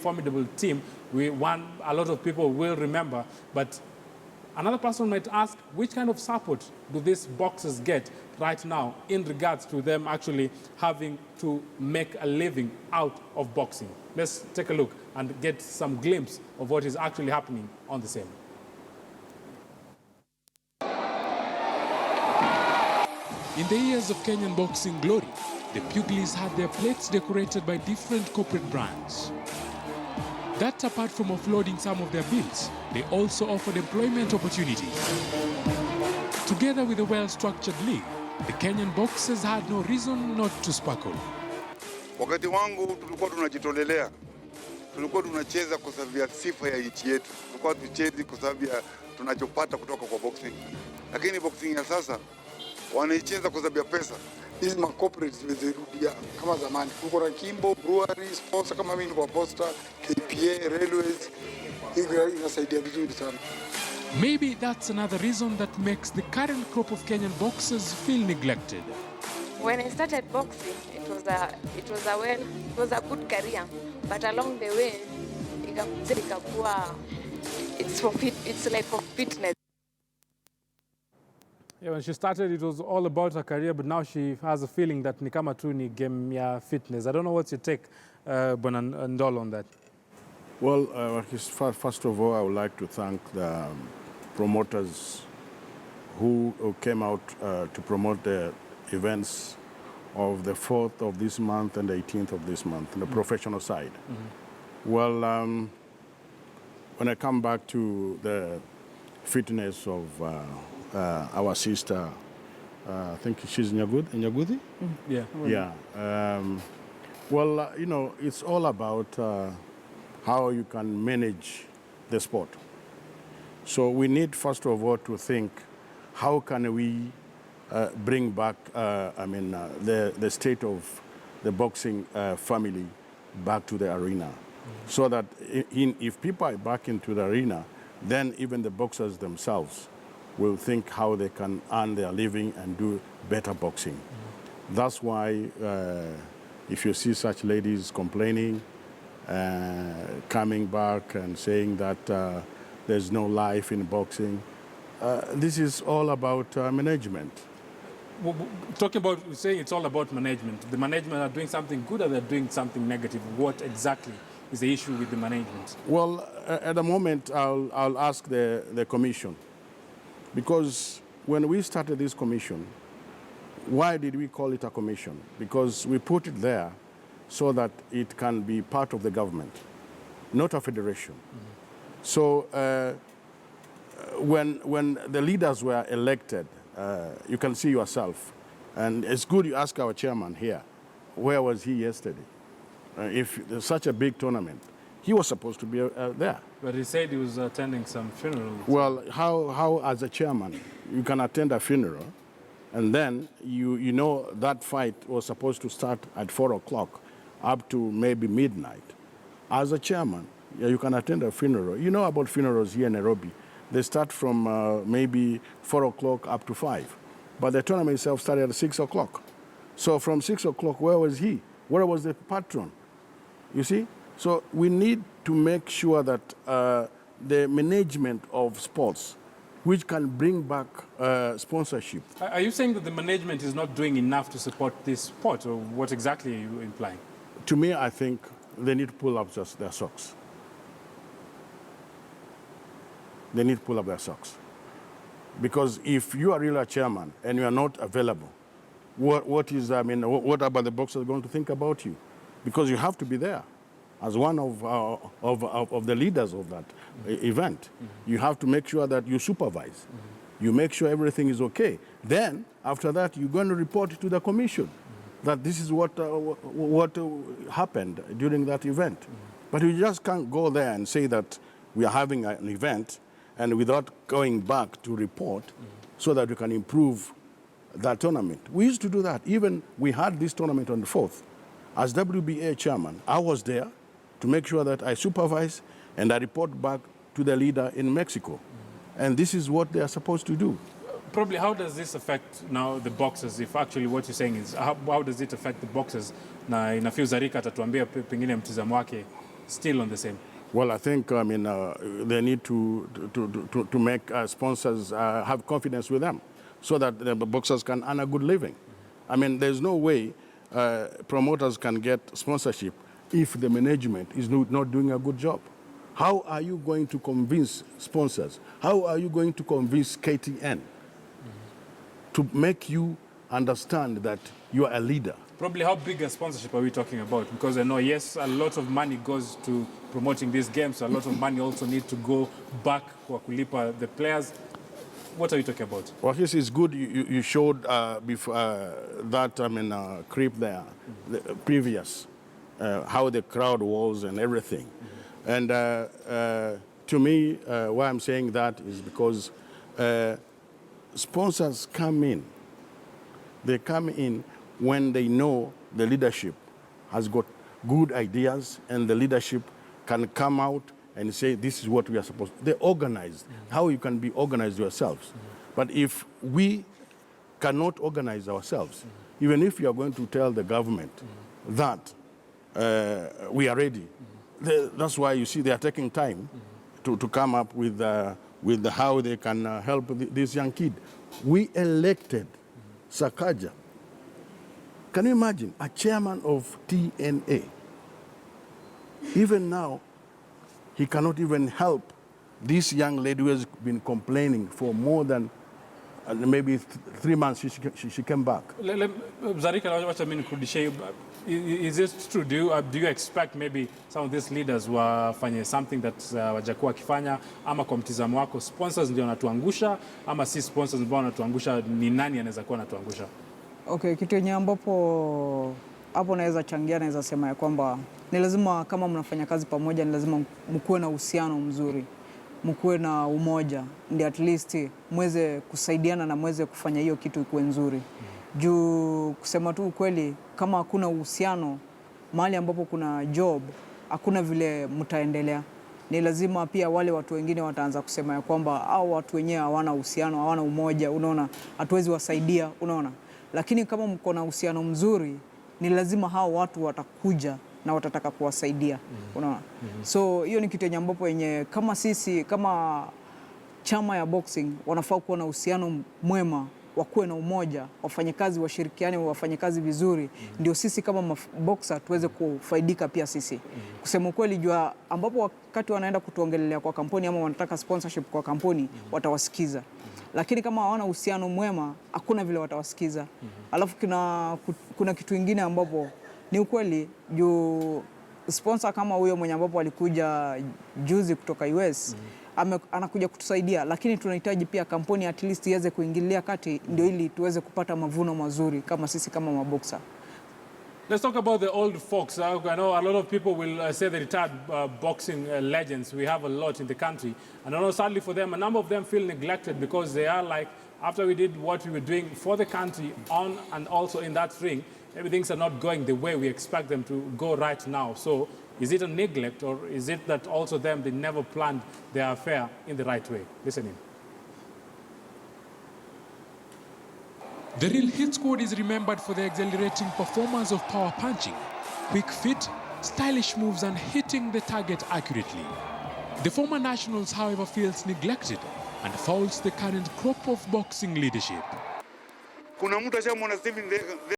formidable team, a lot of people will remember. But another person might ask, which kind of support do these boxers get right now in regards to them actually having to make a living out of boxing? Let's take a look and get some glimpse of what is actually happening on the scene. In the years of Kenyan boxing glory, the pugilists had their plates decorated by different corporate brands. That apart from offloading some of their bills, they also offered employment opportunities. Together with a well-structured league, the Kenyan boxers had no reason not to sparkle. Wakati wangu tulikuwa tunajitolelea. Tulikuwa tunacheza kwa sababu ya sifa ya nchi yetu. Tulikuwa tuchezi kwa sababu ya tunachopata kutoka kwa boxing. Lakini boxing ya sasa wanaicheza kwa sababu ya pesa. Hizi ma corporates zimerudia kama zamani. Tuko na Kimbo, Brewery, sponsor kama mimi kwa Posta, KPA, Railways. Hii inasaidia vizuri sana. Maybe that's another reason that makes the current crop of Kenyan boxers feel neglected. When I started boxing, it was a good career, but along the way, it's like for fitness. Yeah, when she started, it was all about her career, but now she has a feeling that ni kama tu ni game ya fitness. I don't know what's your take, Bwana Ndolo, on that. Well, first of all, I would like to thank the promoters who came out to promote the events of the 4th of this month and the 18th of this month, on the professional side. Well, when I come back to the fitness of our sister, I think she's Nyaguthi? Yeah. Yeah. You know, it's all about how you can manage the sport. So we need, first of all, to think, how can we bring back, the state of the boxing family back to the arena, so that if people are back into the arena, then even the boxers themselves will think how they can earn their living and do better boxing. That's why if you see such ladies complaining, coming back and saying that there's no life in boxing, this is all about management. Talking about, saying it's all about management. The management are doing something good or they're doing something negative? What exactly is the issue with the management? Well, at the moment, I'll ask the commission. Because when we started this commission, why did we call it a commission? Because we put it there so that it can be part of the government, not a federation. So when the leaders were elected, you can see yourself, and it's good you ask our chairman here, where was he yesterday? If there's such a big tournament, he was supposed to be there. But he said he was attending some funeral. Well, how as a chairman, you can attend a funeral, and then you know that fight was supposed to start at 4 o'clock up to maybe midnight. As a chairman, you can attend a funeral. You know about funerals here in Nairobi. They start from maybe 4 o'clock up to 5. But the tournament itself started at 6 o'clock. So from 6 o'clock, where was he? Where was the patron? You see? So we need to make sure that the management of sports, which can bring back sponsorship. Are you saying that the management is not doing enough to support this sport, or what exactly are you implying? To me, I think they need to pull up just their socks. They need to pull up their socks. Because if you are really a chairman and you are not available, what about the boxers going to think about you? Because you have to be there as one of the leaders of that event. You have to make sure that you supervise. You make sure everything is okay. Then, after that, you're going to report to the commission that this is what happened during that event. But you just can't go there and say that we are having an event and without going back to report so that we can improve that tournament. We used to do that. Even we had this tournament on the 4th. As WBA chairman, I was there to make sure that I supervise and I report back to the leader in Mexico. And this is what they are supposed to do. Probably, how does this affect now the boxers? If actually what you're saying is, how does it affect the boxers? Na inafiu Zarika atatuambia pengine mtizamo wake still on the same? Well, I think they need to make sponsors have confidence with them, so that the boxers can earn a good living. I mean, there's no way promoters can get sponsorship if the management is not doing a good job. How are you going to convince sponsors? How are you going to convince KTN to make you understand that you are a leader? Probably how big a sponsorship are we talking about? Because I know, yes, a lot of money goes to promoting these games. A lot of money also need to go back for kulipa the players. What are you talking about? Well, this is good. You showed before that clip there, the previous, how the crowd was and everything. And to me, why I'm saying that is because sponsors come in. They come in when they know the leadership has got good ideas, and the leadership can come out and say, this is what we are supposed to. They're organized. How you can be organized yourselves. But if we cannot organize ourselves, even if you are going to tell the government that we are ready, that's why you see they are taking time to come up with how they can help this young kid. We elected Sakaja. Can you imagine? A chairman of TNA. Even now, he cannot even help this young lady who has been complaining for more than maybe 3 months. She came back. Zarika, what I mean, is it true? Do you expect maybe some of these leaders wafanye something that wajakuwa kifanya, ama kwa mtizamo wako sponsors ndio wanatuangusha, ama si sponsors ambao wanatuangusha? Ni nani anaweza kuwa anatuangusha? Okay, kitu yenye ambapo hapo naweza changia, naweza sema ya kwamba ni lazima kama mnafanya kazi pamoja, ni lazima mkuwe na uhusiano mzuri, mkuwe na umoja, ndio at least mweze kusaidiana na mweze kufanya hiyo kitu ikuwe nzuri. Juu kusema tu ukweli, kama hakuna uhusiano, mahali ambapo kuna job, hakuna vile mtaendelea. Ni lazima pia wale watu wengine wataanza kusema ya kwamba hao watu wenyewe hawana uhusiano, hawana umoja, unaona, hatuwezi wasaidia, unaona. Lakini kama mko na uhusiano mzuri, ni lazima hao watu watakuja na watataka kuwasaidia, unaona. So hiyo ni kitu yenye ambapo yenye kama sisi kama chama ya boxing wanafaa kuwa na uhusiano mwema, wakuwe na umoja, wafanye kazi, washirikiane, wafanye kazi vizuri, ndio sisi kama boxer tuweze kufaidika pia sisi. Kusema kweli, jua ambapo wakati wanaenda kutuongelelea kwa kampuni ama wanataka sponsorship kwa kampuni, watawasikiza. Lakini kama hawana uhusiano mwema, hakuna vile watawasikiza. Alafu kuna kitu kingine ambapo ni ukweli, juu sponsor kama huyo mwenye ambapo alikuja juzi kutoka US, anakuja kutusaidia, lakini tunahitaji pia kampuni at least iweze kuingilia kati, ndio ili tuweze kupata mavuno mazuri kama sisi kama maboxer. Let's talk about the old folks. I know a lot of people will say the retired boxing legends. We have a lot in the country. And I know sadly for them, a number of them feel neglected because they are like, after we did what we were doing for the country on and also in that ring, maybe things are not going the way we expect them to go right now. So is it a neglect, or is it that also them, they never planned their affair in the right way? Listen in. The real hit squad is remembered for the exhilarating performance of power punching, quick feet, stylish moves and hitting the target accurately. The former nationals, however, feels neglected and faults the current crop of boxing leadership. Kuna mtu ashamwona Steven